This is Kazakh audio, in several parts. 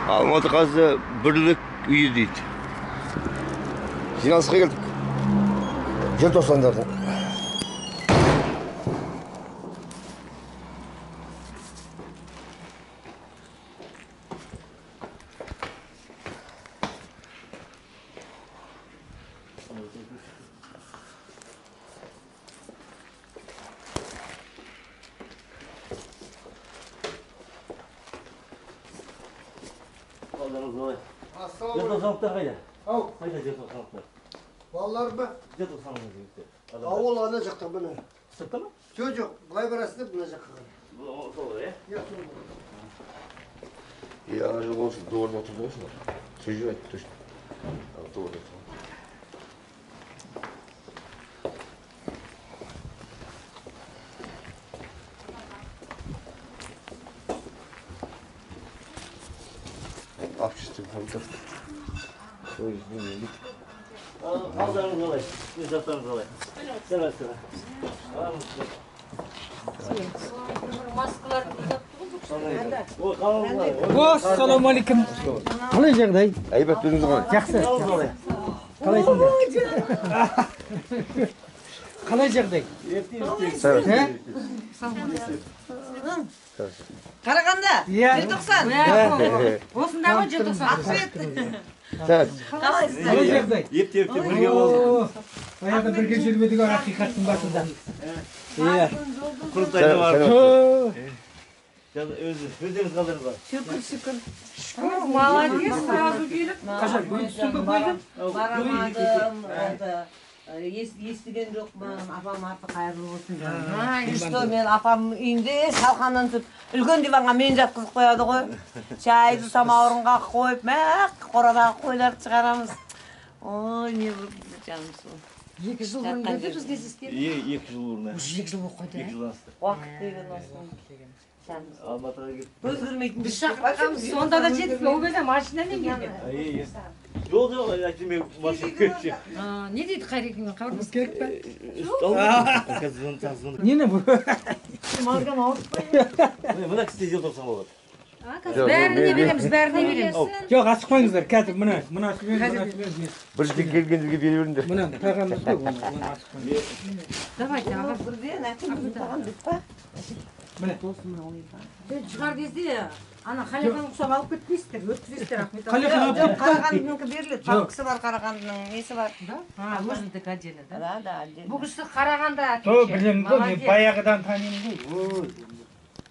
Алматы қазы бірлік үйі дейді. Жиналысқа келдік. Желтоқсандардың. Желтоқсандықтар қайда? Қайда желтоқсандықтар? Балалар мı? Желтоқсандықтар жігіттер. Ауыл ана жақта міне. Сыртта ма? Жоқ, былай барасың деп мына жаққа қарай. Сол ғой, Я жыл болсын, doğru oturuyorsun. Çocuğu et, точно. Doğru oturuyorsun. Общество фондов. Алдарыңыз қалай? Өз жақтарыңыз қалай? Сәлеметсіз бе? Маскалар Ассалаумағалейкум. Қалай жағдай? Әйбәт, өзіңіз қалай? Жақсы. Қалай? Қалайсыңдар? Қалай жағдай? Қарағанда, Иә. желтоқсан. Осында ғой желтоқсан. Ақсует. Қалайсыздар? Қалай жағдай? Епте бірге болдық. Баяғыда бірге жүрмедік ау ақиқаттың басында. Иә. Құрылтайда бар. Өздеріңіз қалдыңыз ба? Шүкір. Молодец, сразу келіп. Қашан, түсінбей қойдым. Барамадым. Естіген жоқпын. Апам аты қайырлы болсын. Что мен апам үйінде салқаннан түсіп, үлкен диванға мен жатқызып қояды ғой. Шайды самауырынға қойып, мәк қорадағы қойларды шығарамыз. Ой, не бір жаным сол. 2 жыл бұрын келді біз кездескен. 2 жыл бұрын. Уже 2 жыл болып қойды. 2 жыл асты. Уақыт деген осы. Алматыға келіп. Өзгермейтін Біз шақырғанбыз, сонда да жетіп, ол кезде машинамен келген. Жол жоқ, әйтеме машина көтші. Не дейді Қайрекеңмен хабарласып керек пе? Нені бұл? Мазган ауыртпай. Мына кісі желтоқсан болады. Бәріне береміз, бәріне береміз. Жоқ, ашық қойыңыздар, қазір мына ашымен. Bir şey gelgenizге бере беріңдер. Мына тағамыз ғой, оны ашық қойыңыз. Давайте, аға. бірден әкім таған деп па? Міне. Шығар кезде, ана Қалихан ұқсап алып кетпейсіздер, өткізесіздер, Ахмет. Қалихан алып Жоқ, Қарағандынікі беріледі. Талқысы бар, Қарағандының несі бар. Өзіндік отдельно, да? Да, отдельно. Бұл кісі Қарағанды О, әкелші. білемін ғой, мен баяғыдан танимын ғой.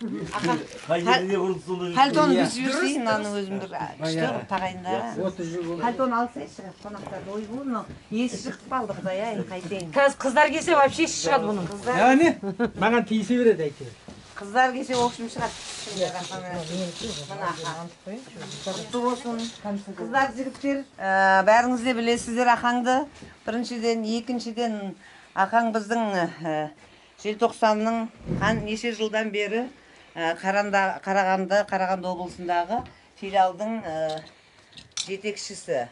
Қай жеріне бұрын сонда жүрсің? Пальтоны біз жіберсейін, аны өзім бір күшті тағайында. 30 жыл болды. Пальтоны алсайшы, қонақтарды ойбу, мынау есі шығып қалды құдай, ай, қайтейін. Қазір қыздар келсе вообще шығады бұның. Яғни, маған тиісе береді әйтеуір. Қыздар келсе оқшым шығады. Құтты болсын. Қыздар, жігіттер, бәріңіз де білесіздер ақаңды. Біріншіден, екіншіден, ақаң біздің желтоқсанның неше жылдан бері Қарағанды облысындағы филиалдың жетекшісі.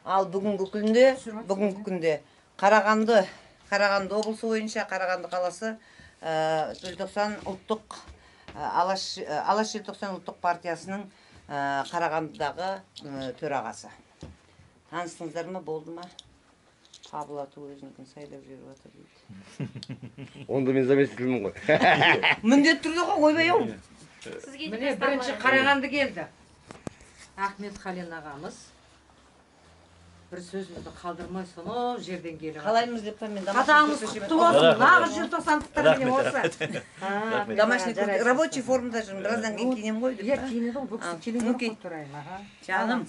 Ал бүгінгі күнде Қарағанды облысы бойынша Қарағанды қаласы желтоқсан ұлттық Алаш желтоқсан ұлттық партиясының Қарағандыдағы төрағасы. Таныстыңыздар ма, болды ма? Қабылаты өзінікін сайлап жүріп жатыр дейді. Onda ben заместителімін ғой. Міндет түрде ғой, ойбай ау. Міне бірінші Қарағанды келді. Ахмет Қален ағамыз. Бір сөзімізді қалдырмай сонау жерден келіп. Қалаймыз деп мен Қатаңыз құтты болсын, нағыз желтоқсандықтар міне осы. домашний рабочий формада жүрмін, біраздан кейін киінем ғой деп. Иә, киінеді ғой, бұл кісі келген қойып тұрайын. Жаным.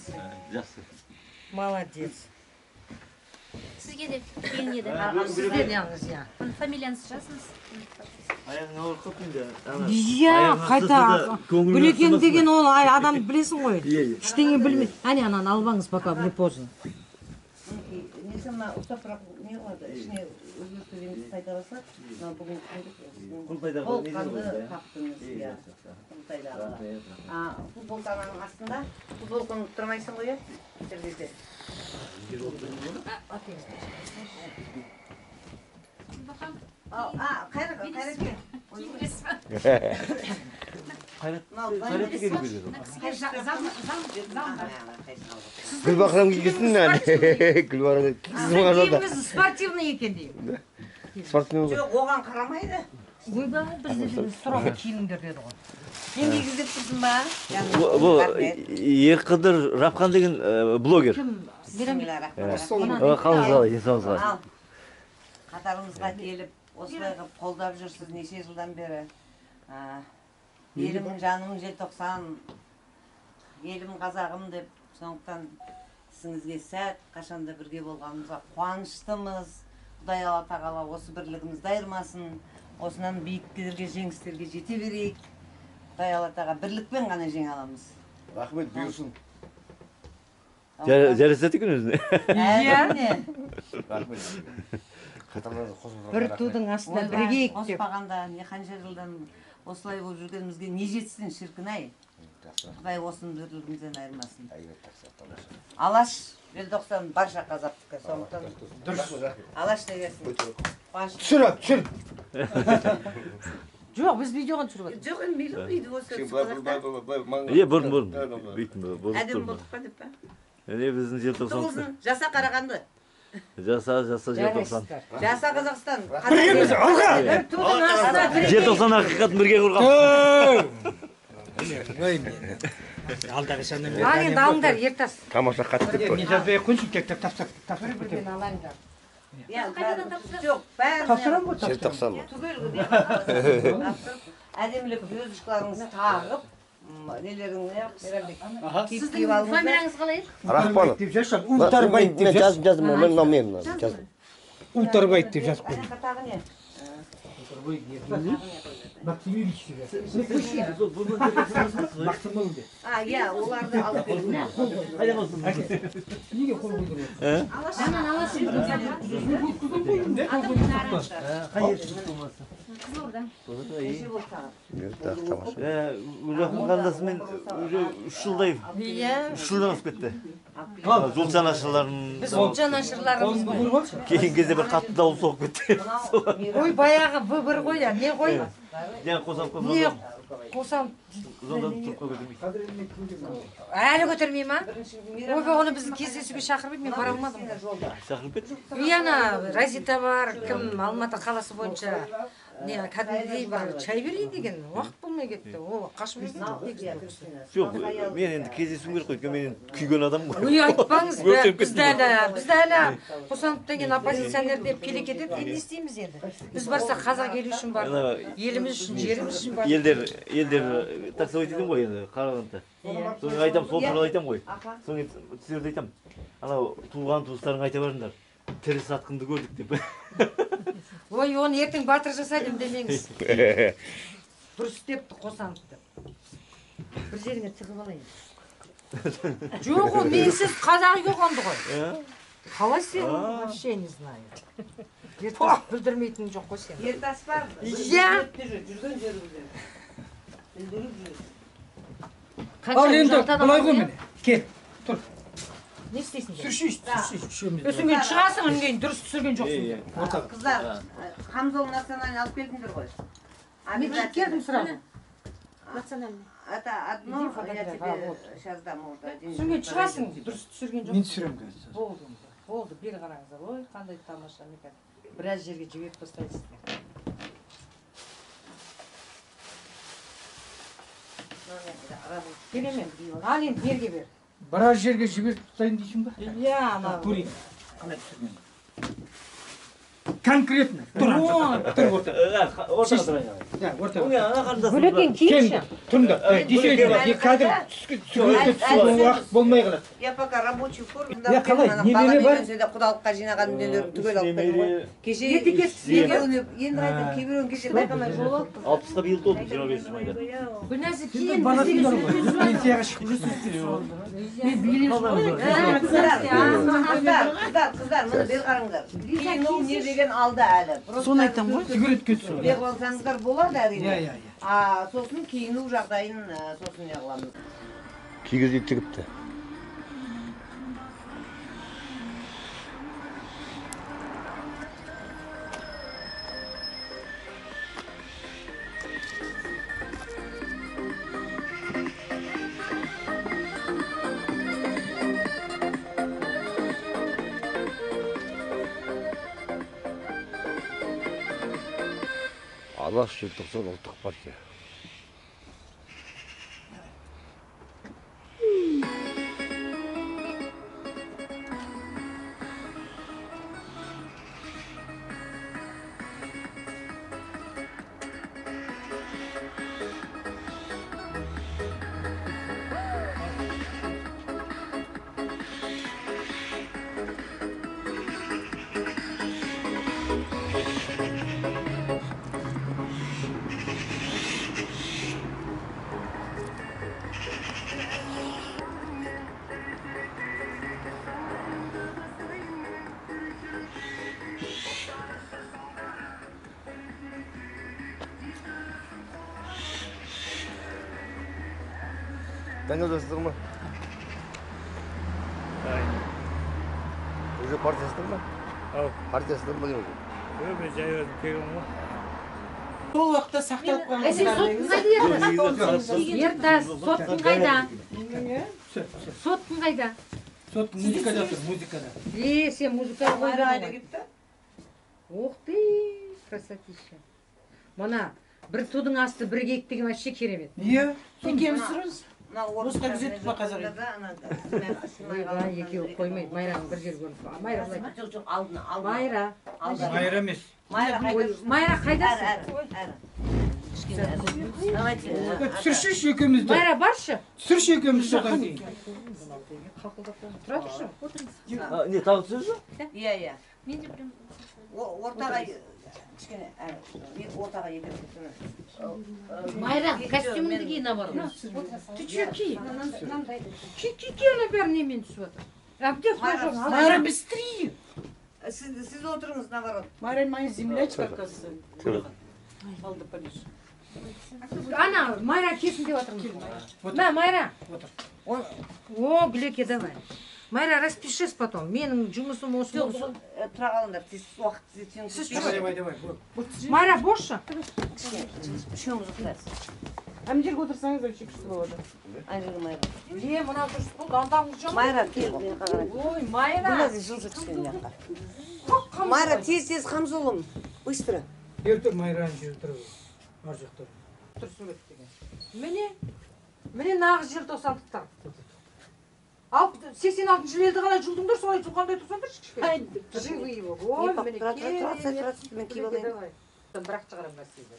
Жақсы. Молодец. Сізге де келінеді. Сізден яңыз, иә. Фамилияңызды жазыңыз. Аяғың ауыр қып енді. Иә, қайта Гүлекең деген ол адамды білесің ғой. Ештеңе білмейді. Әне ананы албаңыз, пока не поздно. Несі ма, ұстапырақ не қылады, ішіне өзгертугенді қайтараса, бүгін қолқанды қаптыңыз, иә, құрылтайдағы. Футболканың астында, футболканы тұрмайсың ғой, жердеде. Қайреке. Hayretli gelip geliyor. Gülbahram giysin yani. Gülbahram Bizim kiyimimiz спортивный eкен деймін. Спортивный olur. Жоқ, оған қарамайды. Ойбай, бізде де сұрап киініңдер деді ғой. Сен кигізіп тұрсың ба? Bu Ерқыдыр Рапқан деген блогер. Қалыңыз қалай, денсаулығыңыз қалай? Ал, қатарымызға келіп, осылай қылып қолдап жүрсіз неше жылдан бері. Елім, жаным, желтоқсан, елім, қазағым деп, сондықтан сіңізге сәт, қашанда бірге болғанымызға қуаныштымыз. Құдай Алла тағала осы бірлігімізді айырмасын, осынан биіктерге, жеңістерге жете берейік. Құдай Алла тағала бірлікпен ғана жеңе аламыз. Рахмет, бұйырсын. Жарасады екен өзіне. Әрине. Рахмет. Бір тудың астына бірігейік деп. Қоспағанда, не қанша жылдан осылай болып жүргенімізге не жетсін, шіркін-ай. Құдай осының бірлігімізден айырмасын. Алаш, желтоқсан барша қазақтікі, сондықтан Алаш дегесін. Түсір. Жоқ, біз видеоған түсіріп отырмыз. Жоқ, енді мейлі видео осы Бұрын. әдем болдық па деп па? Біздің желтоқсан. Тұғылсын, жаса Қарағанды. Жаса желтоқсан. Жаса Қазақстан. Біргеміз, алға! Бір тудың астына бірігейік. Желтоқсан ақиқатын бірге құрған. Алдағы сәннен Ал енді алыңдар, ертас. Тамаша қатты деп Мен жазбай ақ қойсын, тек тапсақ. Бір-бірден алаңдар. Жоқ, Тапсырам ғой, тапсырам. Желтоқсан. түгел әдемілеп өзішқыларыңызды тағып, нелеріңе Сіздің фамилияңыз қалай еді? Рахпанов. Деп жазсам, Ұлтарбай деп жаз. Жаздым, мен номерін жаздым. Ұлтарбай деп жазып қойдым. тағы не? Максимович деп жазып. Максимович деп. Иә, оларды алып бердім. Неге қол қойдырып? Жаман аласың. Қызылорда. Уже қандасымен уже 3 жылдай. Иә. 3 жылдан асып кетті. Жол жанашырларын. Біз ол жанашырларымыз. Кейін кезде бір қатты дауыл соғып кетті. Ой, баяғы бір ғой я, не ғой? Жаңа қосам. Не қосам? Әлі көтермей ма? Ойбай, оны біздің кездесуге шақырмайды, мен бара алмадым. Шақырып кетті. Ана Разита бар, кім Алматы қаласы бойынша не кәдімгідей бір чай берейін деген уақыт болмай кетті. О, қашып кетті. Жоқ, мен енді кездесуім керек қой, мен енді күйген адам ғой. Ой, айтпаңыз, бізді әлі қосанып деген оппозиционер деп келе кетеді, не істейміз енді? Біз барса қазақ елі үшін бар, еліміз үшін, жеріміз үшін бар. Елдер таксовать етем ғой енді, Қарағандыда. Соны айтам, сол туралы айтам ғой. Соны сіздерді айтам. Анау туған туыстарың айта барыңдар. Тірі сатқынды көрдік деп. Ой, оны ертең батыр жасайдым демеңіз. Дұрыс депті қосаныпты. Бір жеріңе тығып алайын. Жоқ, ол менсіз қазақ үйғанды ғой. Қалай сен? Вообще не знаю. Ертас білдірмейтін жоқ қой сен. Ертас бар. Иә. Жүрген жерімізде. Білдіріп жүр. Ал енді былай ғой міне. Кел, тұр. Не істейсің? Түсірші. Өсінген шығасың, өңгейін дұрыс түсірген жоқсың. Қыздар, Хамзол национальный алып келдіңдер ғой. Мен келдім сразу. Национальный. Это одно, я тебе сейчас дам орда. Түсінген шығасың, дұрыс түсірген жоқсың. Мен түсірем қазір. Болды, бері қараңыздар. Ой, қандай тамаша мекен. Біраз жерге жіберіп тастайсыздар. Келемен. Ал енді берге бер. Біраз жерге жіберіп тастайын дейсің ба? Иә, ана. Көрейін. Қалай түсірген? Конкретно. Тұр орта. Бөлекен кейші. Тұрыңдар. Десең, қазір түсірген уақыт болмай қалады. Я пока рабочий форме. Я қалай, нелері бар? Құдалыққа жинаған нелерін түгел алып бердім ғой. Кеше енді айтам, кейбіреуін кеше байқамай жол алып. 60-та биыл толды, 25 майда. Гүлнәзі кейін Баласыңдар ғой. Пенсияға шығып жүрсің. Қыздар, мұны бел қараңдар. Киіну не деген алды әлі. Соны айтам ғой. Сигарет кетсін. Бел алсаңыздар болады әрине. Иә. Сосын киіну жағдайын сосын не қыламыз. Кигізіп тігіпті. Алаш желтоқсан ұлттық партия. Даңғазасыздар ма? Уже партиясыздар ма? Партиясыздар ма деймін? Мен жай өзім келгенмін ғой. Сол уақытта сақталып қалған. Сен соттың қайда? Ертас, соттың қайда? Соттың қайда? Сот музыкада тұр, музыкада. Сен музыкаға Майра қойдың айда ғой. кетті. Ух ты, красотища. Мана, бір тудың асты бір киік деген вообще керемет. Иә, екеуміз тұрмыз. Осыға күзетіп па қазақ ел? Ойбай, екеуі қоймайды. Майраның бір жер көрініп. Майра былай. Жоқ, алдына. Майра. Майра емес. Майра қайдасың? Түсірші екеумізді. Майра баршы. Түсірші екеумізді содан кейін. Тұра тұршы. Не, тағы түсірсіз? Иә. Мен де білем. Ортаға кішкене ортаға екеуі. Майра, костюміңді ки наоборот. Ты че ки? Ки ана бәрі немен түсіп отыр. Әбден қойшық. Майра, быстрее. Сіз отырыңыз наоборот. Майра, моя землячка, оказывается. Ана, Майра кесін деп отырмыз. На, Майра. О, Гүлеке, давай. Майра, распишись потом. Менің жұмысым осы. Тұра қалыңдар, сіз уақыт Майра, босшы. үшеуіңіз отырасыз. Ана жерге отырсаңыз вообще күшті болады. Ана жерге Майра. Мына дұрыс болды, андағыңыз жоқ. Майра, кел, мен қағарай. Ой, Майра. Бұлазы жылжы кішкене жаққа. Майра, тез қамзолым. Быстро. Ертең Майраны жер тұрып. Ар жақтар. Тұр сурет деген. Міне нағыз жер тосандықтар. 86 жыл елді қалай жұлдыңдар, солай жұлғандай тұрсаңдар кішкене. Живы его. Ой, міне мен киіп алайын. Бірақ шығарам нәрсені.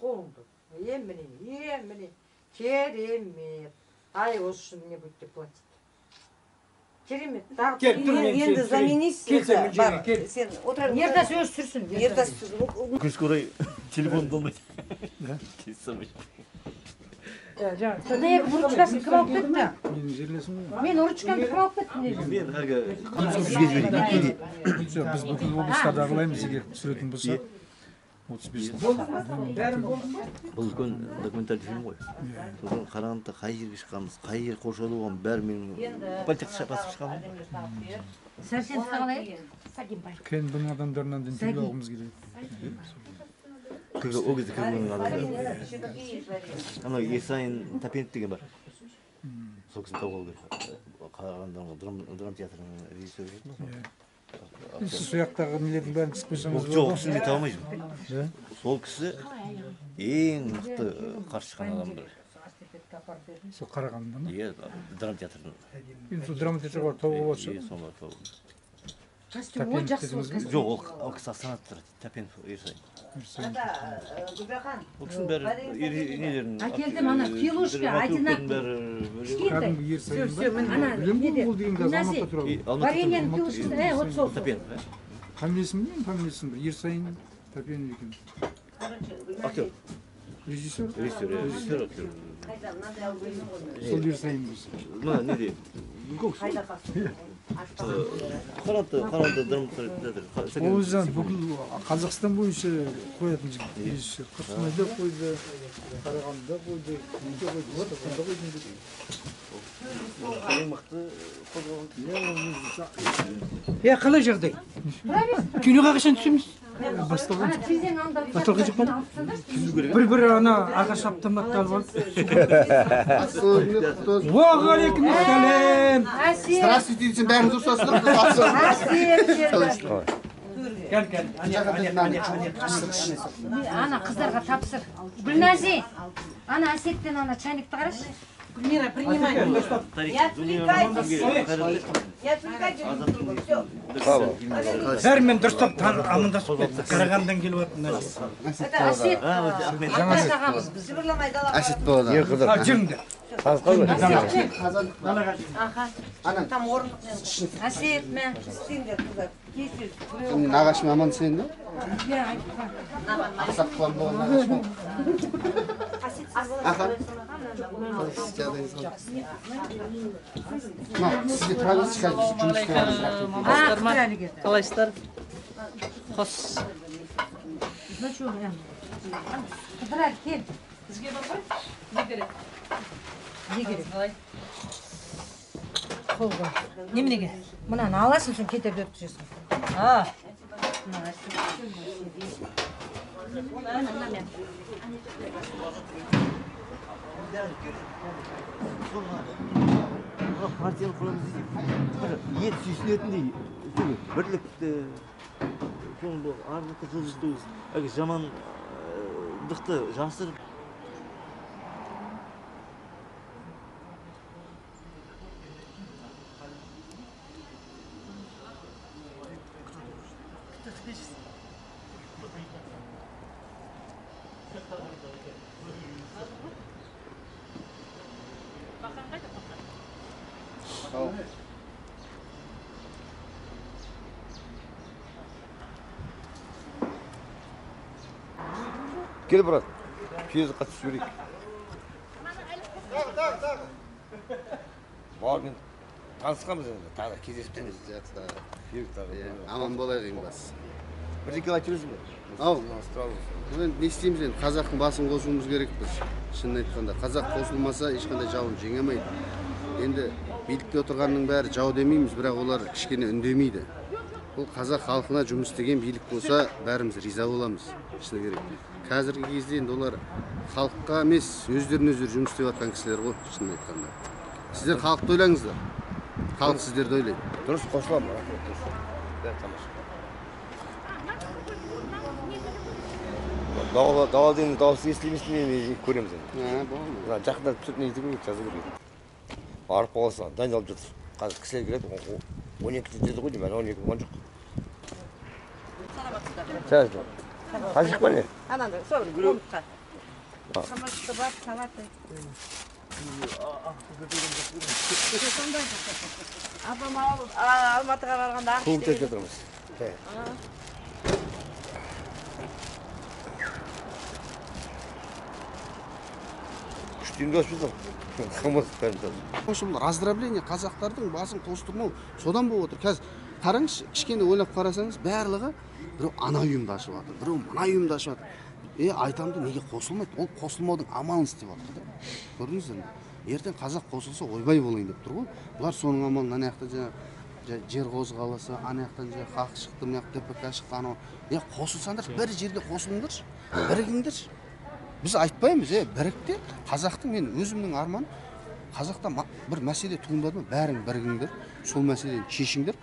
Қолыңды. Міне. Керемет. Ай, осы үшін не будет деп платить. Керемет. Енді заменисіз. Сен отырар. Ертас өз сүрсін. Ертас. Өкінішке орай телефон болмайды. Келісе Сондай ұрычкасын кім алып кетті? Менің жерлесім ғой. Мен ұрычкамды кім алып кетті? мен әлгі сізге жіберейін. Біз бүкіл облыстарда ағылаймыз егер түсіретін болса. 35 жыл. Бұл үлкен документальды фильм ғой. Содан қарағандыда қай жерге шыққанбыз, қай жер қоршаулы болған бәрі менің политикаға басып шыққаным. Сәрсенді қалай? Кен бұның адамдарынан интервью алғымыз келеді. Ол кезде кірген адамдар. Ана Есайын Тапенов деген бар. Сол кісіні тауып алу керек. Қарағандыдағы драма театрының режиссері еді ма? Сіз сол жақтағы нелердің бәрін қысып қойсаңыз Жоқ, ол кісіні мен таба алмайсың. Сол кісі ең мықты қарсы шыққан адам бір. Сол Қарағандыда ма? Иә, драма театрының. Енді сол драма театрға барып тауып алады шығар. Сол бар тауып. Костюм ол жақсы ол костюм. Жоқ, ол кісі Астанада тұрады. Тапенов Ерсайын. Ол кісінің бәрі нелерін... Әкелдім, ана пилушка, одинаковый. Кәдімгі Ерсайын ба? Білем ғой ол деген қазір Алматыда тұрады. Вареньяның пилушкасы, вот сол. Тапенов, ә? Фамилиясын білмеймін, фамилиясын бір. Ерсайын Тапенов екен. Актер. Режиссер? Режиссер, актер. Сол Ерсайын болса. Мына неде? Қарағанды драма театры. Ол жаңа бүкіл Қазақстан бойынша қоятын жігіт режиссер. Қостанайда қойды, Қарағандыда қойды, неде қойды, Батақанда қойды. Ең мықты қозғалған. Қалай жағдай? Киноға қашан түсеміз? Басталған. Басталған жоқ па? Бір ана ағаш автоматтар бар. Уағалейкум ассалам. Әсем. Здравствуйте, бәріңіз ұрсасыздар. Әсем. Gel gel. Ana kızlarga tapsır. Gülnazi. Ana Asetten ana çayникti qaraшы. Гүлмира, принимай. Я отвлекаюсь. Я отвлекаюсь. Всё. Бәрімен дұрыстап амандасып кетті. Қарағандан келіп жатқан Это Асет. Аппарат ағамыз біз. Жыбырламай далаға. Әсет болады. Не қызыр? жүріңдер. Аха. Там орындық не. Асет, мен істеңдер қыздар. Кесір. Нағашым аман сен да? Я айтқан. Асап қылан болған нағашым. Аха. Сізге тұра берсіз қазір жұмыс істеватырмыз. Қыдыр әлі келді. Қалайсыздар? Қос. Ну что, Қыдыр әлі кел. Бізге бар ғой? Не керек? Не керек? Қалай? Қол қой. Неменеге? Мынаны аласың, соң кетерді өткізесің. А. Партияны құрамыз дейсің. Бір ет сүйсінетіндей, бірлікті, арлықты жылжыту, жамандықты жасырып. Gel брат. Пьеза қатысып жіберейік. Бар мен танысқанбыз енді. Тағы кездесіп тұрмыз. Аман болайық ең басы. Бірдеңке айтып жүрсің бе? Ау, енді не істейміз енді, қазақтың басын қосуымыз керекпіз. Шынын айтқанда, қазақ қосылмаса ешқандай жауын жеңе алмайды. Енді билікте отырғанның бәрі жау демейміз, бірақ олар кішкене үндемейді. Бұл қазақ халқына жұмыс істеген билік болса, бәріміз риза боламыз. Шыны керек. Қазіргі кезде енді олар халыққа емес, өздерін-өздері жұмыс істеп жатқан кісілер ғой, шынын айтқанда. Сіздер халықты ойлаңыздар. Халық сіздерді ойлайды. Дұрыс қосыламын. Бәрі тамаша. Дауылдың дауысы естілмесін мен көреміз енді. Болмайды. Жақында түсіп не ету керек, жазу керек. Барып болса, дайындалып жатыр. Қазір кісілер келеді, 12 деді ғой деймін, 12 болған жоқ. Сәлем. Қажық па не? Анандай, сол комнатқа. Самашты бар, салаты. Апам Алматыға барғанда ақш Көңіл тек жатырмыз. Күштейін өсіп жатыр. Қымыз қайымтады. Бұл раздробление қазақтардың басын қостырмау содан болып отыр. Қазір қараңызшы, кішкене ойлап қарасаңыз, барлығы біреу ана үйімді ашып жатыр, біреу мына үйімді ашып жатыр. Айтамды неге қосылмайды? Ол қосылмаудың амалын істеп жатыр да. Көрдіңіздер ме? Ертең қазақ қосылса ойбай болайын деп тұр ғой. Бұлар соның амалын ана жақта жер қозғалысы, ана жақтан хақ шықты, мына жақта ДПК шықты, анау. Қосылсаңдар, бір жерге қосылыңдаршы, бірігіңдерші. Біз айтпаймыз, бірікте қазақтың, мен өзімнің арманым, қазақта бір мәселе туындады ма, бәрің бірігіңдер, сол мәселені шешіңдер,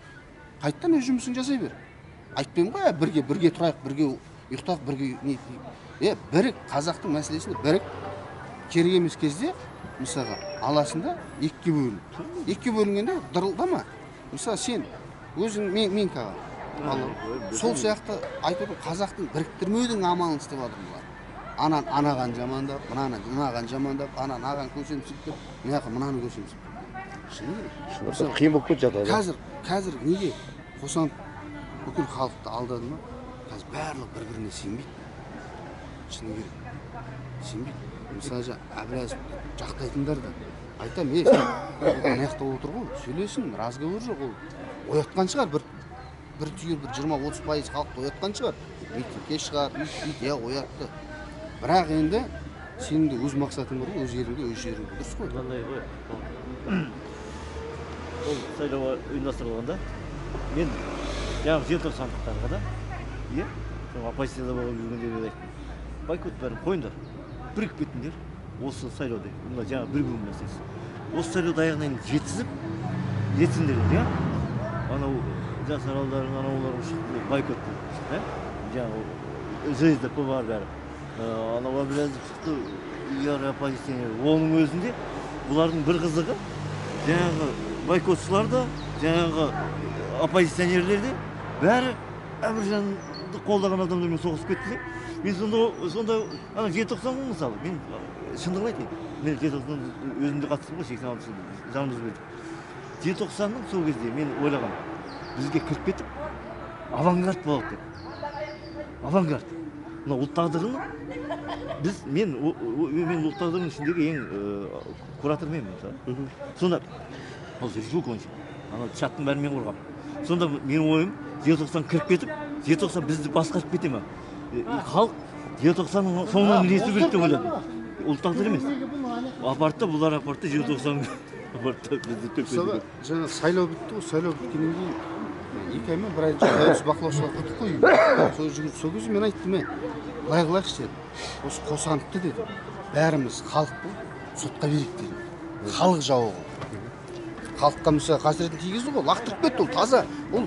қайттан өз жұмысын жасай бер. Айтпаймын ғой, бірге тұрайық, бірге ұйықтайық, бірге не бірік, қазақтың мәселесінде бірік, керек емес кезде, мысалға, аласында екіге бөлін. Екіге бөлінгенде дырылдама. Мысалы, сен өзің мен қаға. Сол сияқты айтудың қазақтың біріктірмеудің амалын істеп жатыр бұлар. Анаған жамандап, мынаған жамандап, аған көсемсіп, мынаны көсемсіп. Қиын болып кетті жағдай. Қазір неге қосанып бүкіл халықты алдады ма? Қазір барлық бір-біріне сенбейді. Шыны керек. Сенбейді. Мысалы, Әбіләзов жақтайтындар да. Айтам, мына жақта отыр ғой, сөйлесін, разговор жоқ ол. Оятқан шығар, бір түйір, 20-30% халықты оятқан шығар. Митингке шығар, оятты. Бірақ енді сенің де өз мақсатың бар ғой, өз еліңде, өз жеріңде, дұрыс қой. Мынандай ғой. Ол сайлауға ұйымдастырылғанда, мен жаңағы жер сандықтарға да, оппозицияда болып жүргендерге айттым. Бойкот бәрін қойыңдар, бірігіп кетіңдер, осы сайлауды, жаңағы бірігу мәселесі. Осы сайлауды аяғынан жеткізіп, жетсіңдер, анау жас аралдарын анауларын шықты байкотты. Жаңағы ЖСДП бар бәрі. Анауға біраз шықты ұяр оппозиционер. Оның өзінде бұлардың бір қызығы жаңағы байкотшылар да, жаңағы оппозиционерлер де бәрі Әміржанды қолдаған адамдармен соғысып кетті. Мен сонда ана желтоқсан мысалы, мен шындығын айтайын. Мен желтоқсан өзімде қатыстым ғой 86 жылы жанымыз бөлдік. Желтоқсанның сол кезде мен ойлағам, бізге кіріп кетіп, авангард болады деп. Авангард. Мына ұлт тағдырының мен ұлт тағдырының ішіндегі ең куратор мен мысалы. Сонда ол республика бойынша ана чаттың бәрін мен құрғам. Сонда менің ойым желтоқсан кіріп кетіп, желтоқсан бізді басқарып кете ме? Халық желтоқсанның соңынан ілесу керек деп ойладым. Ұлт тағдыр емес. Апартта бұлар апартта желтоқсан апартта бізді төпеді. Жаңа сайлау бітті ғой, сайлау біткеннен кейін 2 ай мен 1 ай тәуелсіз бақылаушылар құрдық қой. Сол кезде мен айттым, былай қылайықшы дедім. Осы Қосановты дедім. Бәріміз халық бұл, сотқа берейік дедім. Халық жауы ғой. Халыққа мысалы қасіретін тигізді ғой, лақтырып кетті ол таза. Ол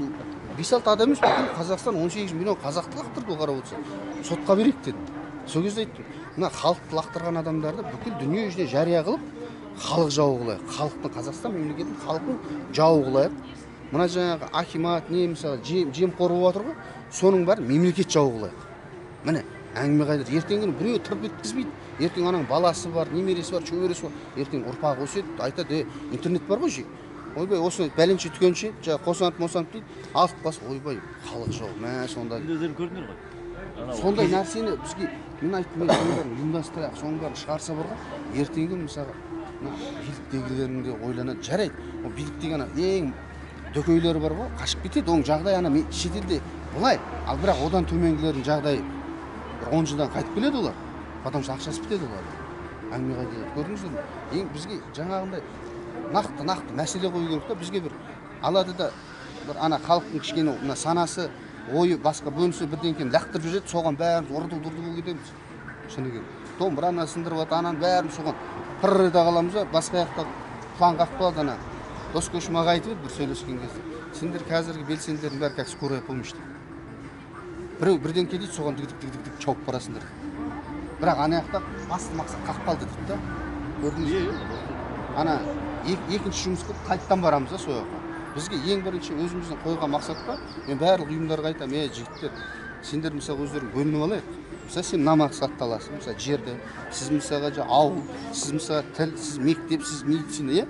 5-6 адам емес, бүкіл Қазақстан 18 миллион қазақты лақтырды ол қарап отырса. Сотқа берейік дедім. Сол кезде айттым, мына халықты лақтырған адамдарды бүкіл дүние жүзіне жария қылып, халық жауы қылайық. Халықтың Қазақстан мемлекетінің халықтың жауы қылайық. Мына жаңағы акимат, не мысалы жемқор болып отыр ғой, соның бәрі мемлекет жауы қылайық. Міне, әңгіме қайда. Ертең күні біреу тырп еткізбейді. Ертең ананың баласы бар, немересі бар, шөбересі бар. Ертең ұрпағы өседі, айтады, интернет бар ғой же. Ойбай, осы бәленше түгенше, жаңа Қосанов дейді, алып бас, ойбай, халық жауы. Мә, сонда. Өздері көрдіңдер ғой. Сондай нәрсені бізге мен айттым, мен соның бәрін ұйымдастырайық, соның бәрін шығарса бар ғой. Ертеңгі мысалы, биліктегілердің де ойланады, жарайды. Ол билік деген ең дөкейлері бар ғой, қашып кетеді. Оның жағдайы ана шетелде былай, ал бірақ одан төменгілердің жағдайы 10 жылдан қайтып келеді олар. Потому что ақшасы бітеді олар. Әңгіме қайда. Көрдіңіздер ме? Ең бізге жаңағындай нақты мәселе қою керек та, бізге бір алады да бір ана халықтың кішкене мына санасы, ойы басқа бөлінсе бірдеңкені лақтырып жүреді, соған бәріміз ұрды болып кетеміз. Шыны керек. Домбыраны сындырып жатыр, ананы бәріміз соған пыррыда қаламыз ба, басқа жақта план қақып қалады ана. Дос көшім аға айтып еді бір сөйлескен кезде. Сендер қазіргі белсенділердің бәрі как скорая помощь дейді. Біреу бірдеңке дейді, соған дік чауып барасыңдар. Бірақ ана жақта басты мақсат қақпалды дейді да. Көрдіңіз бе? Ана екінші жұмыс қылып қайттан барамыз да сол жаққа. Бізге ең бірінші өзіміздің қойған мақсатқа мен барлық ұйымдарға айтамын, жігіттер, сендер мысалы өздерің бөлініп алайық. Мысалы сен мына мақсатты аласың, мысалы жерді, сіз мысалға ауыл, сіз мысалға тіл, сіз мектеп, сіз медицина,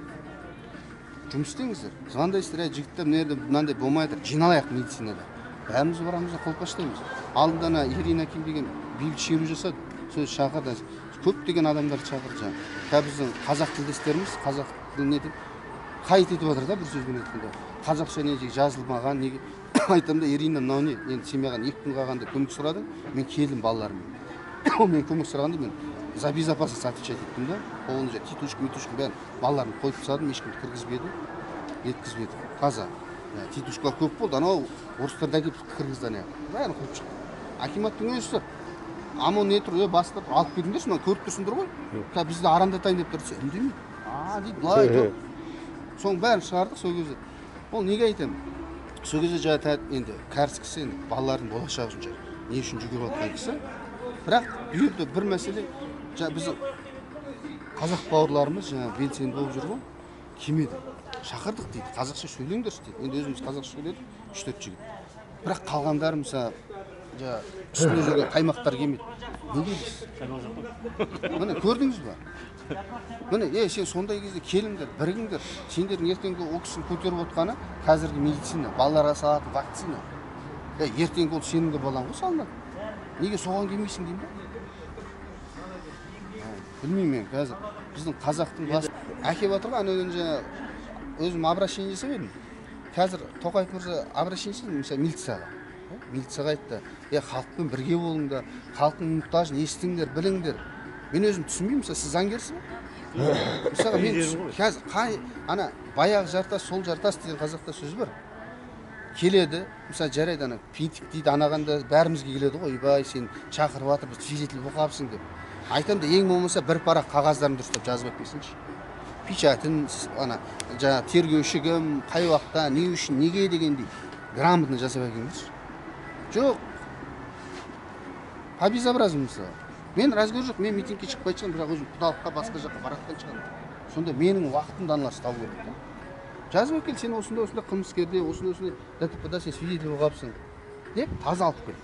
жұмыс істеңіздер. Звондайсыздар, жігіттер мынандай болмайды, жиналайық медицинада. Бәріміз барамыз да қолпаштаймыз. Алдында Ирина Ким деген бейбіт шеру жасады. Сөз шақырды. Көптеген адамдарды шақырды жаңа. Біздің қазақ тілдестеріміз қазақ тіліне деп қайт етіп жатыр да, бір сөзбен айтқанда. Қазақша неге жазылмаған, неге айтамын да, Ирина мынау не? Енді сен маған 2 күн қалғанда көмек сұрадың, мен келдім балаларыммен. Мен көмек сұрағанда мен за безопасность отвечать еттім да. Қолында титушка бәрін балаларымды қойып тастадым, ешкімді кіргізбеді, еткізбеді. Таза. Титушкалар көп болды, анау орыстарды әкеліп кіргізді бәрін қойып шықты. Акиматтың өзі амон не тұр, бастап алып келдіңдер, сонан көріп тұрсыңдар ғой. Бізді арандатайын деп тұрса, үндемейді. Дейді, былай тұр. Соның бәрін шығардық сол кезде. Ол неге айтамын? Сол кезде жаңа енді кәріс кісі, балалардың болашағы үшін не үшін жүгіріп жатқан кісі. Бірақ үйірді бір мәселе, біздің қазақ бауырларымыз жаңа белсенді болып жүр ғой, келмеді. Шақырдық дейді, қазақша сөйлеңдерші дейді. Енді өзіміз қазақша сөйледік, 3-4 жігіт. Бірақ қалғандары мысалы үстінде жүрген қаймақтар келмеді. Неге дейсіз? Міне көрдіңіз ба? Міне, сен сондай кезде келіңдер, бірігіңдер. Сендердің ертеңгі ол кісінің көтеріп отқаны қазіргі медицина, балаларға салатын вакцина. Ертеңгі ол сенің де балаң ғой салынады. Неге соған келмейсің деймін ба? Білмеймін мен қазір. Біздің қазақтың басы әкеп жатыр ғой, анаудан жаңа өзім обращение жасап едім. Қазір Тоқаев мырза обращение жасады, мысалы милицияға. Милицияға айтты, халықпен бірге болыңдар, халықтың мұқтажын естіңдер, біліңдер. Мен өзім түсінбеймін, мысалы сіз заңгерсіз ба? Мысалға мен қазір ана баяғы жартас, сол жартас деген қазақта сөз бар. Келеді, мысалы жарайды ана пинтик дейді, анағанда бәрімізге келеді ғой, ойбай сен шақырып жатыр, біз свидетель оқапсың деп. Айтам да ең болмаса бір парақ қағаздарын дұрыстап жазып әкелсінші. Печатын, ана жаңа тергеуші кім, қай уақытта, не үшін, неге дегендей. грамотно жасап әкеліңдерші. Жоқ. По безобразию мысалы. Мен разговор жоқ, мен митингке шықпай шығамын, бірақ өзім құдалыққа басқа жаққа баратқан шығамын. Сонда менің уақытымды аналар ұстау керек та. Жазып әкел, сен осындай қылмыскерде, осындай ДТП-да сен свидетель болып қалыпсың деп таза алып кел.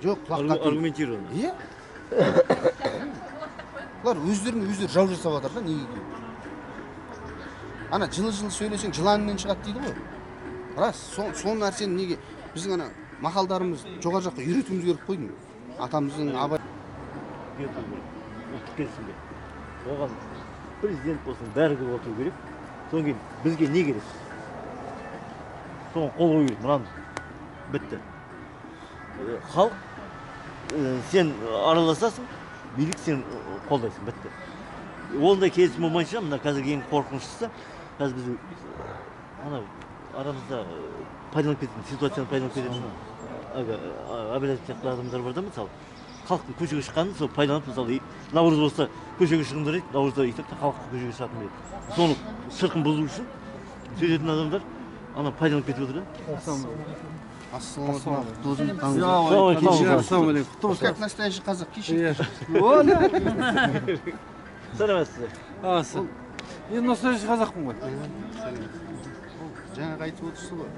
Жоқ, құлаққа аргументированно. Иә. Бұлар өздеріне жау жасап жатыр да, неге екенін. Ана жылы-жылы сөйлесең жыланынан шығады дейді ғой. Рас, сол нәрсені неге біздің ана мақалдарымыз жоғары жаққа үйретуіміз керек қой деймін. Атамыздың абай ұлттық келісімге. Оған президент болсын, бәрі келіп отыру керек. Содан кейін бізге не керек? Соған қол қою керек, мынаны. Бітті. Халық сен араласасың, билік сен қолдайсың, бітті. Ондай келісім болмайынша, мына қазір ең қорқыныштысы, қазір біз арамызда пайдаланып кететін, ситуацияны пайдаланып кететін абилат сияқты адамдар бар да, мысалы. Халықтың көшеге шыққанын сол пайдаланып, мысалы, Наурыз болса көшеге шығыңдар дейді, Наурызда өйтіп халыққа көшеге шығатын дейді. Соны шырқын бұзу үшін сөйлейтін адамдар ана пайдаланып кетіп отыр да. Ассалаумағалейкум. Как настоящий қазақ, кешір. Сәлеметсіздер. Мен настоящий қазақпын ғой. Жаңа айтып отырсыз ғой.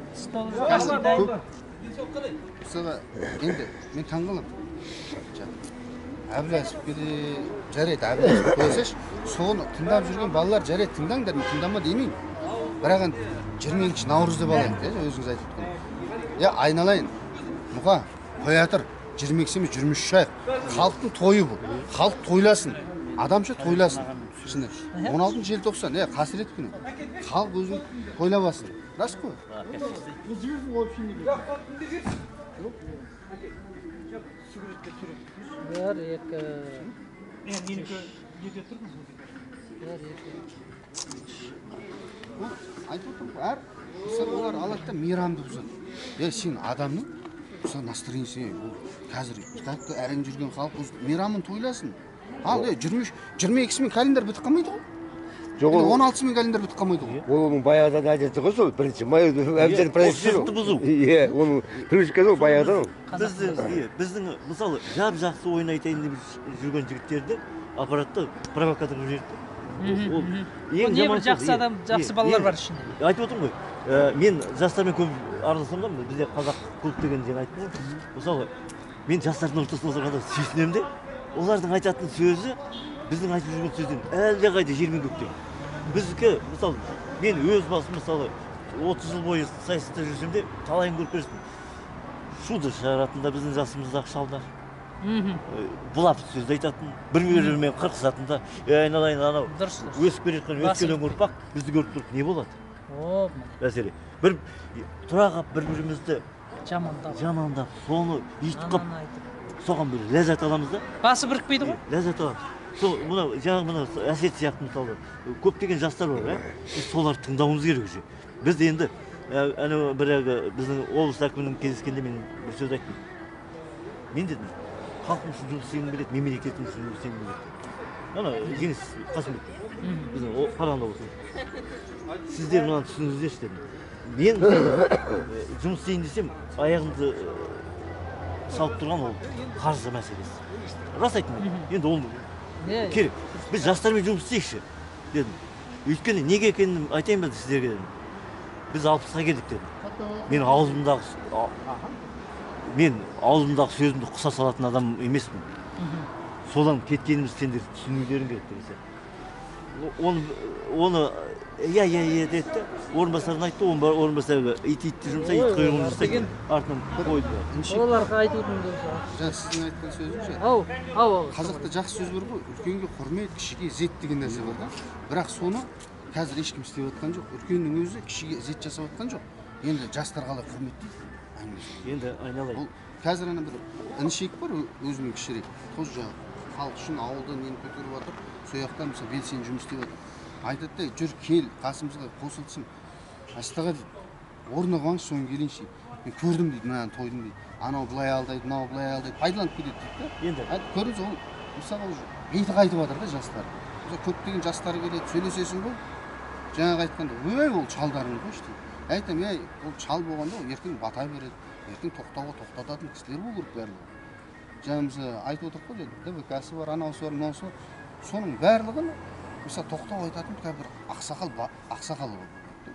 Мысалға, енді мен таңғаламын. Әбіләсіпке де жарайды, Әбіләсіп қойсаш, соны тыңдап жүрген балалар жарайды, тыңдаңдар, мен тыңдама демеймін. Бірақ 20 Наурыз деп алайық, өзіңіз айтып тұрған. Айналайын, мұға, қоятыр, 22 емес 23 шайық. Халықтың тойы бұл. Халық тойласын, адамша тойласын. 16 желтоқсан, қасірет күні. Халық өзін тойлабасын. Рас қой? Айтып отырмын, әр олар алады да мейрамды бұзады. Сен адамның настроениесі, қазір кітапты әрең жүрген халық мейрамын тойласын. Ал 22-сімен календар бітіп қалмайды ғой. 16-сімен календар бітіп қалмайды ғой. Ол оның баяғыдан әдеті ғой сол, бірінші май әбден проектер. Иә, оның привычкасы ол баяғыдан ол. Біздің, мысалы, жап-жақсы ойын айтайын деп жүрген жігіттерді аппаратты провокатор жіберді. Небір жақсы адам, жақсы балалар бар ішінде. Айтып отырмын ғой, мен жастармен көп араласам да, бізде қазақ клуб деген жерін айттым ғой. Мысалы, мен жастардың ортасында отырғанда сүйсінемін де, олардың айтатын сөзі біздің айтып жүрген сөзден әлде қайда жер мен көктей. Біздікі, мысалы, мен өз басым, мысалы, 30 жыл бойы саясатта жүрсем де, талайын көріп көрсетім. Шуды шығаратында біздің жасымыздағы шалдар. Бұлап сөзді айтатын, бір-бірімен қырқысатында, айналайын анау, өсіп келе жатқан өскелең ұрпақ бізді көріп тұрып не болады? Мәселе, тұрағап бір-бірімізді жамандап, соны ит қып, соған бір ләззат аламыз да. Басы бірікпейді ғой? Ләззат аламыз. Жаңағы әсет сияқты мысалы, көптеген жастар бар, соларды тыңдауымыз керек уже. Біз енді, біздің облыс әкімінің кездескенде мен бір сөз айттым. Мен дедім, халқым үшін жұмыс істегім келеді, мемлекетім үшін жұмыс істегім келеді. Ана Жеңіс Қасымбек, біздің Қарағанды облысы. Сіздер мынаны түсініңіздерші дедім. Мен жұмыс істейін десем, аяғымды салып тұрған ол қаржы мәселесі. Рас айттым, енді ол керек. Біз жастармен жұмыс істейікші дедім. Өйткені неге екенін айтайын ба сіздерге дедім. Біз 60-ға келдік дедім. Мен аузымдағы сөзімді құса салатын адам емеспін. Содан кеткеніміз сендер түсінуілерің керек десе. Оны деді, орынбасарын айтты, орынбасарға ит-итті жұмса, ит құйрығын жұмсайды, артынан қойды. Оларға айтып отырмын. Сіздің айтқан сөзіңіз қазақта жақсы сөз бар ғой, үлкенге құрмет, кішіге ізет деген нәрсе бар да. Бірақ соны қазір ешкім істеп жатқан жоқ. Үлкеннің өзі кішіге ізет жасап жатқан жоқ. Енді жастар қалай құрметтейді? Енді айналайын. Қазір ана бір інішек бар, өзінің кішірек. Тоз жағы халық үшін ауылда нені көтеріп жатыр. Сол жақта мысалы белсенді жұмыс істеп жатыр. Айтады да, жүр кел, қасымызға қосылсын. Астаға дейді, орнына қойыңыз, соны келейінші. Мен көрдім дейді, мынаны тойдым дейді. Анау былай алдайды, мынау былай алдайды, пайдаланып кетеді дейді. Енді көріңіз, ол мысалға беті қайтып жатыр да жастар. Көптеген жастар келеді, сөйлесесің ғой. Жаңағы айтқанда, ол шалдарың ғой, айтам, ей, бұл шал болғанда ертең бата береді, ертең тоқтауға тоқтататын кісілер болу керек барлығы. Жаңымызды айтып отырып қой, ДБК-сы бар, анаусы бар, мынаусы бар. Соның барлығын мысалы тоқтау айтатын бір ақсақал болу.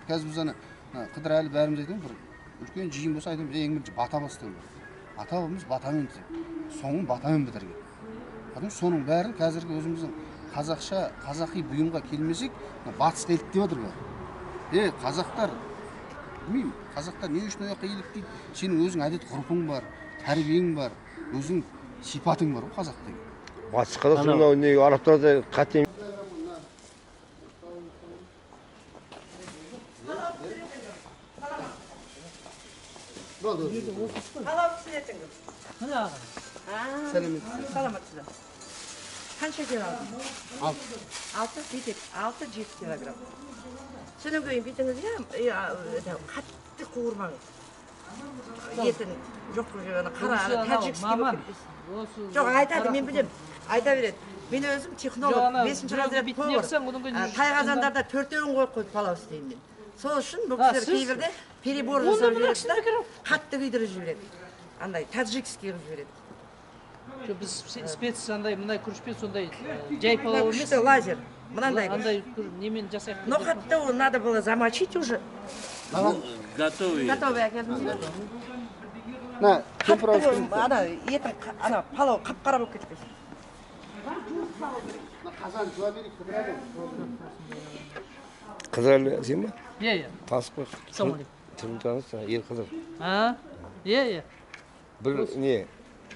Қазір біз ана Қыдырәлі бәріміз айтамыз, бір үлкен жиын болса айтамыз, ең бірінші бата бастау керек. Ата бабамыз батамен соңын батамен бітірген. Соның бәрін қазіргі өзіміздің қазақи бұйымға келмесек, батысқа еліктеп отыр бәрі. Қазақтар, білмеймін, қазақтар не үшін ояққа еліктейді? Сенің өзің әдет ғұрпың бар, тәрбиең бар, өзің сипатың бар ғой қазақтың. Батысқа да сонау не арабтарда қате. Қалау пісіретіңіз? Міне аға. Саламатсыздар. Қанша кило алдың? 6-7 килограмм. Содан кейін бетіңізге қатты қуырмаңыз. Етін жоқ қара таджикский болып кетпесін. Жоқ, айтады, мен білем. Айта береді. Мен өзім технолог, 5-ші разряд повар. Тайқазандарда 4-еуін қойып қойып палау істеймін мен. Сол үшін бұл кісілер кейбірде перебор жасап жібереді да, қатты күйдіріп жібереді. Андай таджикский қылып жібереді. Біз спец андай мындай күрішпен сондай жай палау емес. Күшті лазер. Мынандай андай немен жасайық. Но қатты надо было замочить уже. Готовый. Готовый әкелдіңіздер. На, ана етін ана палау қап-қара болып кетпесін. Қазан жуа берейік, Қыдырәлі. Қыдырәлі сен ба? Иә. Танысып қой. Ассалаумағалейкум. Түрін танысың, ер Қыдыр. Иә. Бір не?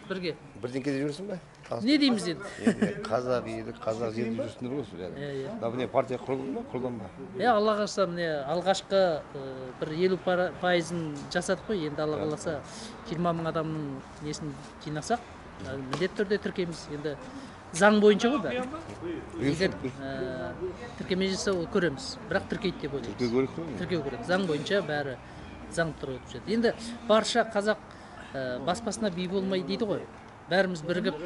Бірге. Бірден келе жүрсің ба? Не дейміз енді? Қазақ елі, қазақ жерді жүрсіңдер ғой сол. Иә. Міне партия құрылды ма, құрылған ба? Алла қаласа міне алғашқы бір 50%-ын жасадық қой. Енді Алла қаласа 20 мың адамның несін жинасақ, міндетті түрде тіркейміз. Енді заң бойынша ғой бәрі. Егер тіркеме жасау көреміз, бірақ тіркейді деп ойлаймыз. Тіркеу керек. Заң бойынша бәрі заң тұрып жүреді. Енді барша қазақ баспасына би болмай дейді ғой. Бәріміз бірігіп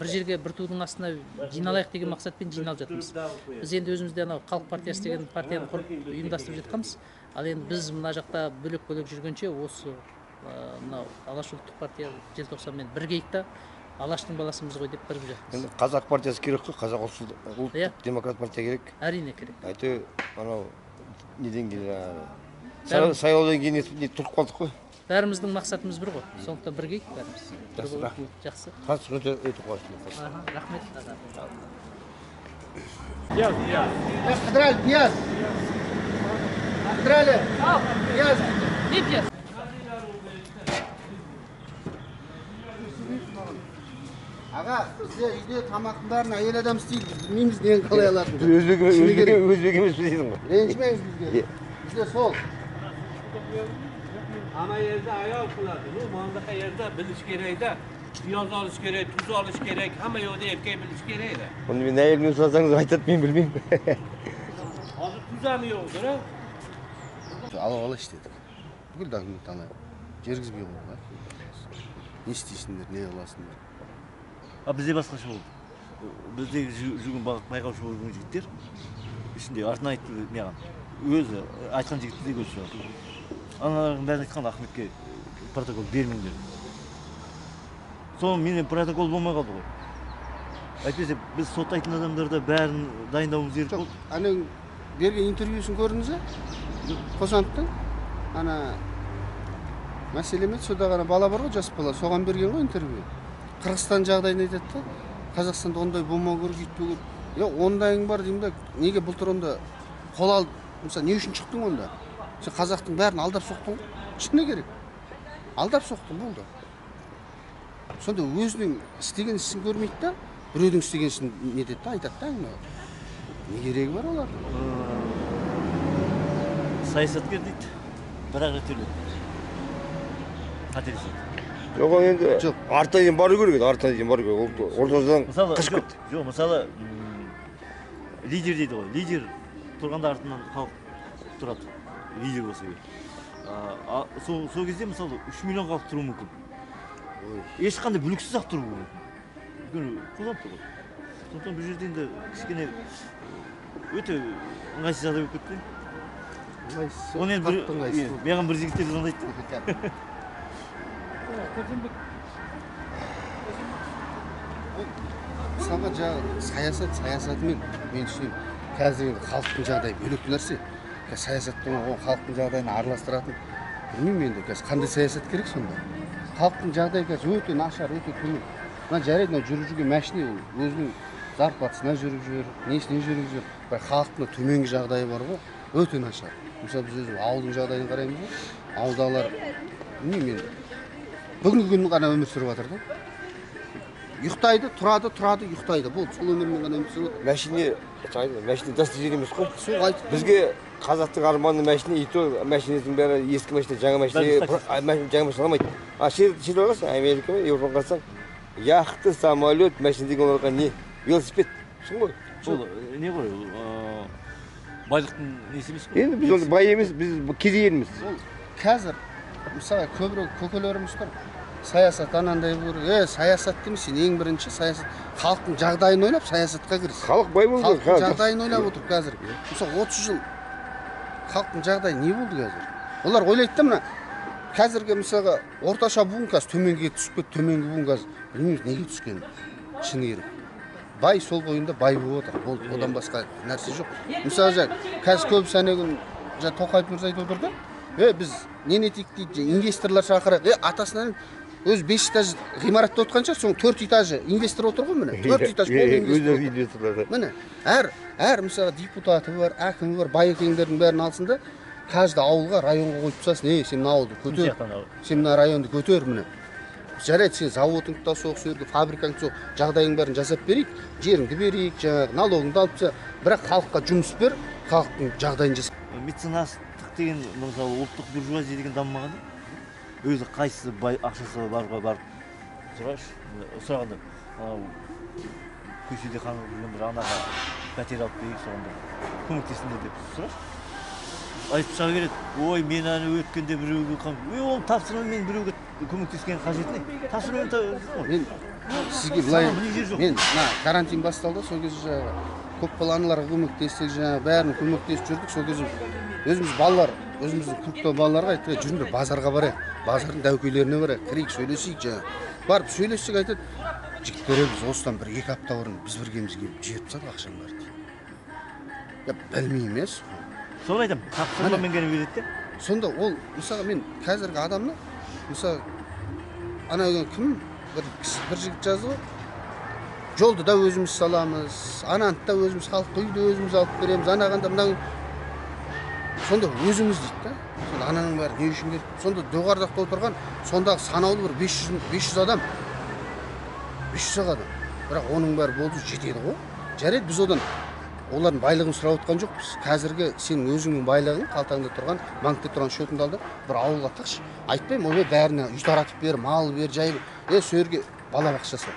бір жерге бір тудың астына жиналайық деген мақсатпен жиналып жатырмыз. Біз енді өзімізде анау халық партиясы деген партияны құрып ұйымдастырып жатқанбыз. Ал енді біз мына жақта бөлек-бөлек жүргенше осы мынау Алаш ұлттық партия желтоқсанмен біргейік та Алаштың баласымыз ғой деп бірігіп жатырмыз. Енді қазақ партиясы керек қой, қазақ ұлттық демократ партия керек. Әрине керек. Әйтеуір анау неден кейін сайлаудан кейін не тұрып қалдық қой. Бәріміздің мақсатымыз бір ғой. Сондықтан біргейік бәріміз. Жақсы, рахмет. Жақсы. Қатысып өте қуаныштымын. Рахмет. Қыдырәлі, пияз. Қыдырәлі, пияз. Не пияз? Аға, бізде үйде тамақтың бәрін әйел адам істейді, біз білмейміз нені қалай алатынын. Өзбек емес дейсің ғой. Ренжімеңіз бізге. Бізде сол. Ana yerde ayol qiladi. Bu mandaqa yerda bilish kerak-da. Piyoz olish kerak, tuz olish kerak, hamma yo'lda erkak bilish kerak-da. Buni men ayolga so'rasangiz aytadi, men bilmayman. Hozir tuz ham yo'qdir-a. Ала işledik. Бүкіл документ ала. Жергізбей қойған. Не істейсіңдер, не қыласыңдар? Бізде басқаша болды. Бізде жүрген байқаушы болған жігіттер ішінде артына айтты маған. Өзі айтқан жігітті де көз шығарды. Аналардың бәрін айтқан Ахметке протокол бермеңдер. Соны менен протокол болмай қалды ғой. Әйтпесе біз соттайтын адамдарда бәрін дайындауымыз керек болды. Аның берген интервьюсын көрдіңіз бе? Қосановтың ана мәселемен сода ғана бала бар ғой, жас бала, соған берген ғой интервью. Қырғызстан жағдайын айтады да, Қазақстанда ондай болмау керек, үйтпеу керек. Ондайың бар деймін да, неге былтыр онда қол алды? Мысалы, не үшін шықтың онда? Сен қазақтың бәрін алдап соқтың ғой? Шыны керек. Алдап соқтың болды. Сонда өзінің істеген ісін көрмейді да, біреудің істеген ісін не деді да, айтады да, не керегі бар олардың? Саясаткер дейді, бірақ өтеледі. Қателеседі. Жоқ, енді артынан бару керек еді, артынан бару керек. Ортасынан қышып кетті. Жоқ, мысалы, лидер дейді ғой. Лидер тұрғанда артынан халық тұрады. Лидер болса керек. Сол кезде, мысалы, 3 миллион халық тұруы мүмкін. Ешқандай бүліксіз ақ тұруы мүмкін. Өйткені қоғам тұр ғой. Сондықтан бұл жерде енді кішкене өте ыңғайсыз жағдай болып кетті. Оны енді маған бір жігіттер звондайды да. Мысалға жаңағы саясатымен мен түсінемін. Қазір енді халықтың жағдайы бөлек нәрсе. Саясатпен халықтың жағдайын араластыратын білмеймін енді қазір қандай саясат керек сонда. Халықтың жағдайы қазір өте нашар, өте төмен. Мына жарайды, мына жүріп жүрген машина ол өзінің зарплатасына жүріп жүр, несіне жүріп жүр. Бірақ халықтың төменгі жағдайы бар ғой, өте нашар. Мысалы біз өзі ауылдың жағдайын қараймыз ғой. Ауылдағылар білмеймін енді. Бүгінгі күнін ғана өмір сүріп жатыр да. Ұйықтайды, тұрады, ұйықтайды. Бұл сол өмірмен ғана өмір сүріп жатыр. Мәшіне достижение емес қой. Сол айтып Бізге қазақтың арманы мәшіне, и то мәшинесінің бәрі ескі мәшіне, жаңа машина алмайды. Шет олғасың, Америка, Европаға қарасаң, яхты, самолет, мәшіне деген оларға не? Велосипед. Шын ғой? Бұл не ғой? Байлықтың несі емес қой? Енді біз онда бай емес, біз кедей елміз. Қазір, мысалы, көбірек көкелеріміз тұр. Саясат анандай болу. Саясат демей, сен ең бірінші саясат халықтың жағдайын ойлап саясатқа кіріс. Халық бай болды. Халықтың жағдайын ойлап отыр қазір. Мысалы 30 жыл халықтың жағдайы не болды қазір? Олар ойлайды да мына қазіргі мысалға орташа буын қазір төменге түсіп кетті, төменгі буын қазір білмейміз неге түскен. Шыны керек. Бай сол бойында бай болып отыр. Болды, одан басқа нәрсе жоқ. Мысалы қазір көбісі күн Тоқаев мырза айтып отыр да. Біз нені етейік дейді, инвесторлар шақырады. Атасынан өз 5 этаж ғимаратта отқанша, соң 4 этажы инвестор отыр ғой міне. 4 этаж болды инвестор. Міне, әр мысалы депутаты бар, әкімі бар, бай екендердің бәрін алсын да, каждый ауылға, районға қойып тастасын. Сен мына ауылды көтер, сен мына районды көтер міне. Жарайды, сен заводыңды да соқ, фабрикаңды соқ, жағдайың бәрін жасап берейік, жеріңді берейік, жаңағы налогыңды алып таста, бірақ халыққа жұмыс бер, халықтың жағдайын жасап. Меценаттық деген мысалы ұлттық буржуазия деген дамымаған да. Өзі қайсысы бай ақшасы барға барып сұрағанда көшеде қаңғып жүрген бір анаға пәтер алып берейік, соған көмектесіңдер деп сұрашы. Айтып шыға береді, ой мен әні өткенде біреуге ол тапсырмамен біреуге көмектескен қажет не? Тапсырмамен мен сізге былай мен карантин басталды, сол кезде көп балалы аналарға көмектестік, бәрін көмектесіп жүрдік. Сол кезде өзіміз балалар, өзіміздің клубта балаларға айтты, жүріңдер базарға барайық, базардың дәукейлеріне барайық, кірейік, сөйлесейік. Барып сөйлессек айтады, жігіттер біз осыдан 1-2 апта бұрын біз біргемізге жіберіп тастадық ақшаны бар дейді. Білмеймін емес. Сол айтам, тапсырмамен ғана береді де. Сонда ол, мысалы мен қазіргі адамны, мысалы ана кім бір жігіт жазды ғой, жолды да өзіміз саламыз, ананды да өзіміз, халыққа үйді өзіміз алып береміз, анағанда мынау. Сонда өзіміз дейді да. Сонда ананың бәрі не үшін керек? Сонда доғардақта отырған, сондағы санаулы бір 500 адам. 500 адам. Бірақ оның бәрі болды жетеді ғой. Жарайды, біз одан олардың байлығын сұрап отқан жоқпыз. Қазіргі сен өзіңнің байлығың қалтаңда тұрған, банкте тұрған шотыңды алды, бір ауылға тақшы. Айтпаймын, ой бәріне үй таратып бер, мал бер, жай бер. Сөйерге балабақша соқ.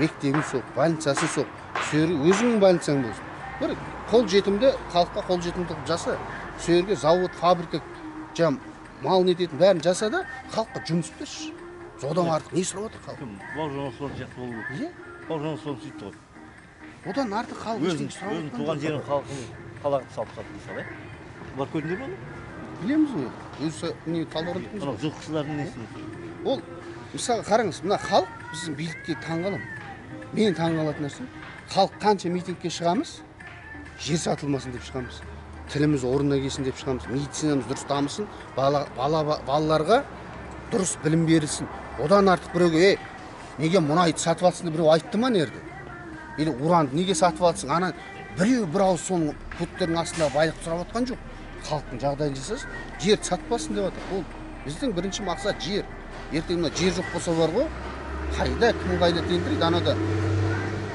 Мектебін соқ, больницасын соқ. Сөйерге өзіңнің больницаң болсын. Бір қол жетімді, халыққа қол жетімді жаса. Сөйерге завод, фабрика, мал нететін бәрін жаса да, халыққа жұмыс берші. Одан артық не сұрап отыр халық? Бауыржан Оспанов сияқты болу керек. Иә? Бауыржан Оспанов сөйтті ғой. Одан артық халық ештеңе сұрап отыр. Өзінің туған жерін халқын қалағып салып мысалы. Бар көрдіңдер ме? Білеміз ғой. Өзі не талдықорғандікіміз ғой. Жылқышылардың несі? Ол мысалы қараңыз, мына халық біздің билікке таңғаламын. Мен таңғалатын нәрсем, халық қанша митингке шығамыз, жер сатылмасын деп шығамыз. Тіліміз орнына келсін деп шығамыз. Медицинамыз дұрыс дамысын, балаларға дұрыс білім берілсін. Одан артық біреуге, неге мұнайды сатып алсың деп біреу айтты ма нерді? Или уранды неге сатып алсың? Ана біреу бір ауыз соның көттердің астында байлық сұрап отқан жоқ. Халықтың жағдайын жасасын, жерді сатпасын деп жатыр. Ол біздің бірінші мақсат жер. Ертең мына жер жоқ болса бар ғой, қайда кім қайда тендірейді, анада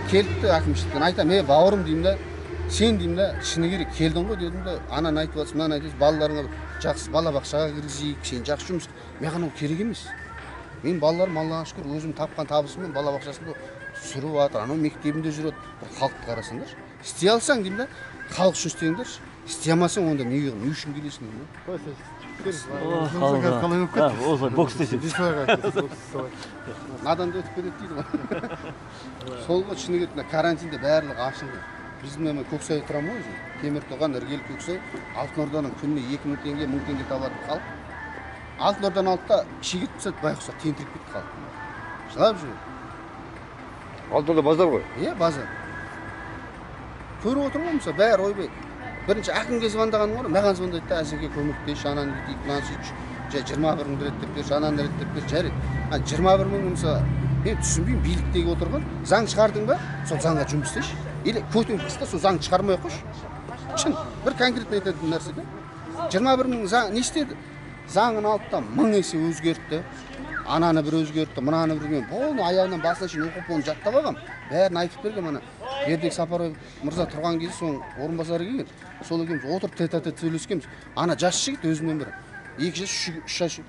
келіпті әкімшіліктен айтамын, бауырым деймін да, сен деймін да, шыны керек келдің ғой дедім да, ананы айтып жатсың, мынаны айтып жатсың, балаларыңа жақсы балабақшаға кіргізейік, сен жақсы жұмыс. Маған ол керек емес. Мен балаларым Аллаға шүкір өзім тапқан табысыммен балабақшасында сүріп жатыр, анау мектебінде жүреді. Бір халықты қарасаңдар, істей алсаң деймін да, халық үшін істеңдерші. Істей алмасаң онда не үшін келесің деймін да. Бокс десем. Наданды өтіп кетеді дейді ғой. Сол ғой шыны керек карантинде барлығы ашылды. Біздің мен Көксай тұрамын ғой, Теміртоған, Іргел, Көксай, Алтын Орданың күніне 2000 теңге, 1000 теңге табатын халық. Алтын Орданың алдында шегет піседі, байқұса тентіріп кетті халық. Жылап жүр. Алтын Орда базар ғой. Иә, базар. Көріп отыр ғой, мысалы, бәрі ойбай. Бірінші әкімге звондағаным ғой, маған звондайды да, әзірге көмектесші, ананы кетейік, мынаны сөйтші. 21 мың реттеп берші, ананы реттеп берші, жарайды. 21 мың мысалы, мен түсінбеймін, биліктегі отырған, заң шығардың ба, сол заңға жұмыс істеші. Или көтен қыста сол заңды шығармай қойшы. Шын, бір конкретно айтатын нәрсе де. 21 мың заң не істеді? Заңын алды да 1000 есе өзгертті. Ананы бір өзгертті, мынаны бір мен болны аяғынан басына шейін оқып оны жаттап алғам. Бәрін айтып бергем ана. Бердібек Сапарбаев мырза тұрған кезде соның орынбасары келген. Сол екеуміз отырып тет-а-тет сөйлескенбіз. Ана жас жігіт өзімнен бір 2 жас 3 жас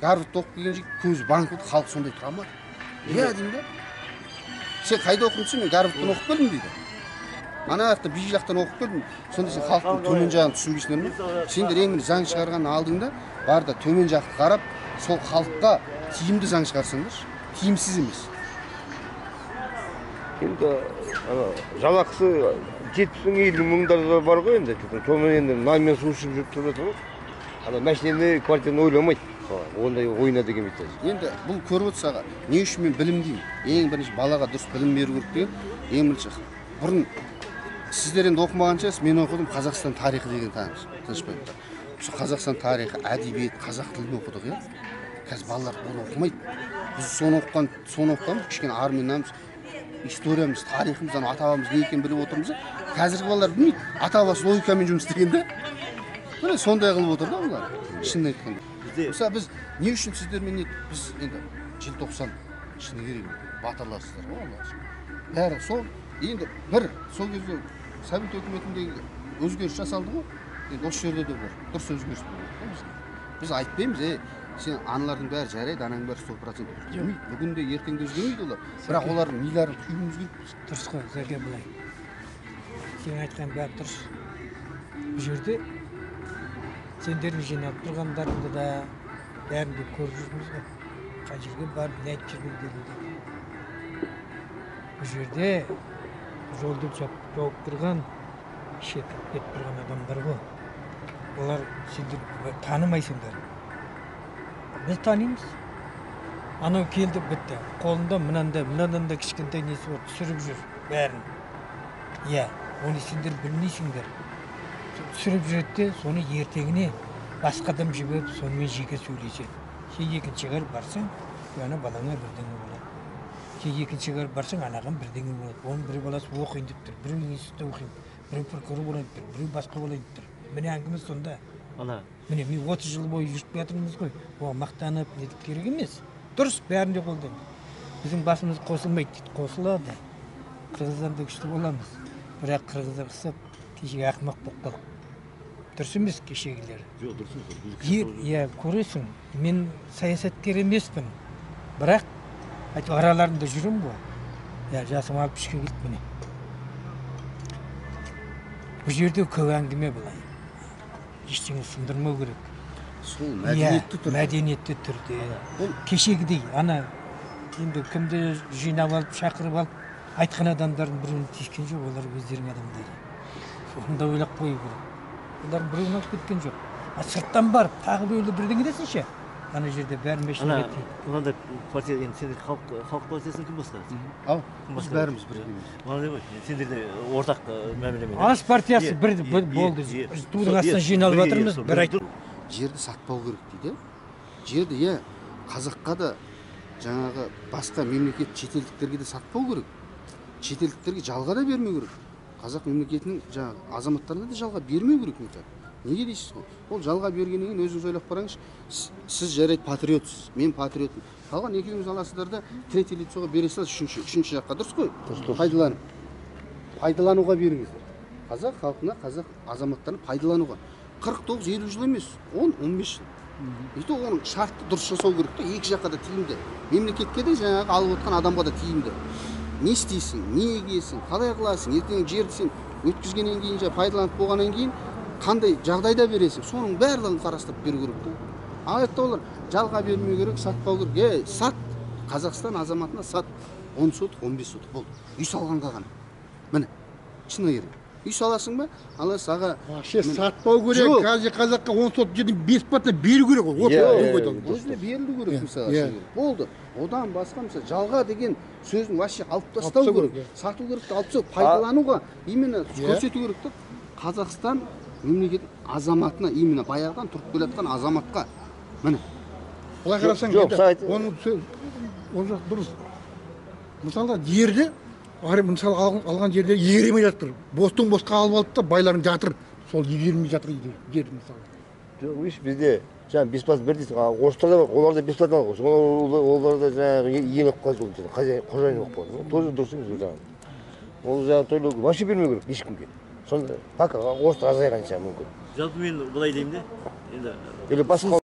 Гарвардта оқып келген жігіт көзі банк болды, халық сондай тұра ма? Иә деймін да. Сен қайда оқыдың десем, мен Гарвардтан оқып келдім дейді. Ана жақта би жақтан оқып келдім. Сонда сен халықтың төмен жағын түсінбейсіңдер ме? Сендер ең бірінші заң шығарған алдыңда бар да төмен жақты қарап, сол халыққа тиімді заң шығарсаңдаршы. Тиімсіз емес. Енді жалақысы 70 мыңдар бар ғой енді. Сонымен енді нанмен су ішіп жүріп тұрады ғой. Ана машинаны, квартираны ойламайды. Ондай ойына деген бетер. Енді бұл көріп отырсаға, не үшін мен білім деймін? Ең бірінші балаға дұрыс білім беру керек деген. Ең бірінші бұрын сіздер енді оқымаған шығарсыз, мен оқыдым Қазақстан тарихы деген танышпаймын. Осы Қазақстан тарихы, әдебиет, қазақ тілін оқыдық, иә. Қазір балалар оны оқымайды. Біз соны оқығанбыз, кішкене армиямыз, историямыз, тарихымыз, ата-бабамыз не екенін біліп отырмыз. Қазіргі балалар білмейді, ата-бабасы логикамен жұмыс істегенде. Міне сондай қылып отыр да бұлар. Шынын айтқанда. Мысалы біз не үшін сіздермен біз енді желтоқсан шыны керек батырларсыздар ғой Алла. Бәрі сол енді бір сол кезде Совет өкіметіндегі өзгеріс жасалды ғой. Енді осы жерде де бір дұрыс өзгеріс болды. Біз айтпаймыз, сен аналардың бәрі жарайды, ананың бәрі 100% жүрмейді. Бүгін де ертеңде өзгермейді олар. Бірақ олардың миларын түйуіміз керек. Дұрыс қой, Зәке былай. Сен айтқан бәрі дұрыс. Бұл жерде сендердің жиналып тұрғандарыңды да бәрін де көріп жүрміз ғой. Қай жерге барып не айтып жүрген дегенде. Бұл жерде жолды жауып тұрған, шетіп кетіп тұрған адамдар ғой. Олар сендер танымайсыңдар. Біз танимыз. Анау келді бітті. Қолында мынандай да кішкентай несі бар, түсіріп жүр бәрін. Иә, оны сендер білмейсіңдер. Түсіріп жүреді де, соны ертеңіне басқа адам жіберіп, сонымен жеке сөйлеседі. Сен екінші ғар барсаң, ана балаңа бірдеңе болады. Сен екінші ғар барсаң, анаған бірдеңе болады. Оның бір баласы оқиын деп тұр, біреу институтта оқиын, біреу прокурор болайын деп тұр, біреу басқа болайын деп тұр. Міне әңгіме сонда. Міне мен 30 жыл бойы жүріп жатырмыз ғой. Оған мақтанып нетіп керек емес. Дұрыс, бәрінде қолдаймын. Біздің басымыз қосылмайды дейді, қосылады. Қырғыздан да күшті боламыз. Бірақ қырғыздар қысып, кешегі ақымақ болып қалып. Дұрыс емес кешегілер. Жоқ, дұрыс емес. Иә, көресің, мен саясаткер емеспін. Бірақ араларында жүрім ғой. Иә, жасым 63-ге келді міне. Бұл жерде көп әңгіме былай. Ештеңе сындырмау керек. Сол мәдениетті түрде. Мәдениетті түрде. Кешегідей, ана енді кімді жинап алып, шақырып алып, айтқан адамдардың біреуін тиіскен жоқ, олар өздерінің адамдары. Сонда ойлап қою керек. Олардың біреуін алып кеткен жоқ. Сырттан барып, тағы біреулі бірдеңе десінші. Ана жерде бәрін мешін кетті. Мынандай партия, енді сендер халық партиясының кім басқарады? Ау, біз бәріміз біргеміз. Мынандай ғой, сендерде ортақ мәмілемен. Алаш партиясы бір болды. Біз тудың астынан жиналып жатырмыз, бір айтты. Жерді сатпау керек дейді. Жерді, иә, қазаққа да жаңағы басқа мемлекет шетелдіктерге де сатпау керек. Шетелдіктерге жалға да бермеу керек. Қазақ мемлекетінің жаңағы азаматтарына да жалға бермеу керек мектеп. Неге дейсіз ғой? Ол жалға бергеннен кейін өзіңіз ойлап қараңызшы. Сіз жарайды патриотсыз, мен патриотпын. Қалған екеуіңіз аласыздар да третий лицоға бере саласыз үшінші жаққа, дұрыс қой? Пайдалануға беріңіздер. Қазақ халқына, қазақ азаматтарына пайдалануға. 49-50 жыл емес, 10-15 жыл. Ето оның шартты дұрыс жасау керек те, екі жаққа да тиімді. Мемлекетке де жаңағы алып отқан адамға да тиімді. Не істейсің, не егесің, қалай қыласың, ертең жерді сен өткізгеннен кейін, пайдаланып болғаннан кейін қандай жағдайда бересің, соның барлығын қарастырып беру керек те. Алайда олар жалға бермеу керек, сатпау керек. Сат, Қазақстан азаматына сат. 10 сотық, 15 сотық болды. Үй салғанға ғана. Міне. шыны керек. Үй саласың ба? Ала саға вообще сатпау керек. Жоқ. Қазір қазаққа 10 сот жерден бесплатно беру керек. Вот өзіне берілу керек мысалы. Иә. Болды. Одан басқа мысалы жалға деген сөзін вообще алып тастау керек. Сату керекті алып тастау, пайдалануға именно көрсету керек та. Қазақстан мемлекет азаматына именно баяғыдан тұрып келе жатқан азаматқа міне Былай қарасаң, Жоқ, оның жақ дұрыс. Мысалы жерді, мысалы алған жерде игермей жатыр. Бостың босқа алып алды да байларың жатыр. Сол игермей жатыр жерді мысалы. Жоқ, видишь, бізде жаңа бесплатно бер дейсің. Орыстарда бар, оларда бесплатно алған. Оларда жаңағы иелеп қалды ол жерде. Қожайын болып қалды. Тоже дұрыс емес ол жағынан. Ол жаңағы тойлау вообще бермеу керек ешкімге. Сонда пока орыстар азайғанша мүмкін. Жалпы мен былай деймін де. Енді Или басқа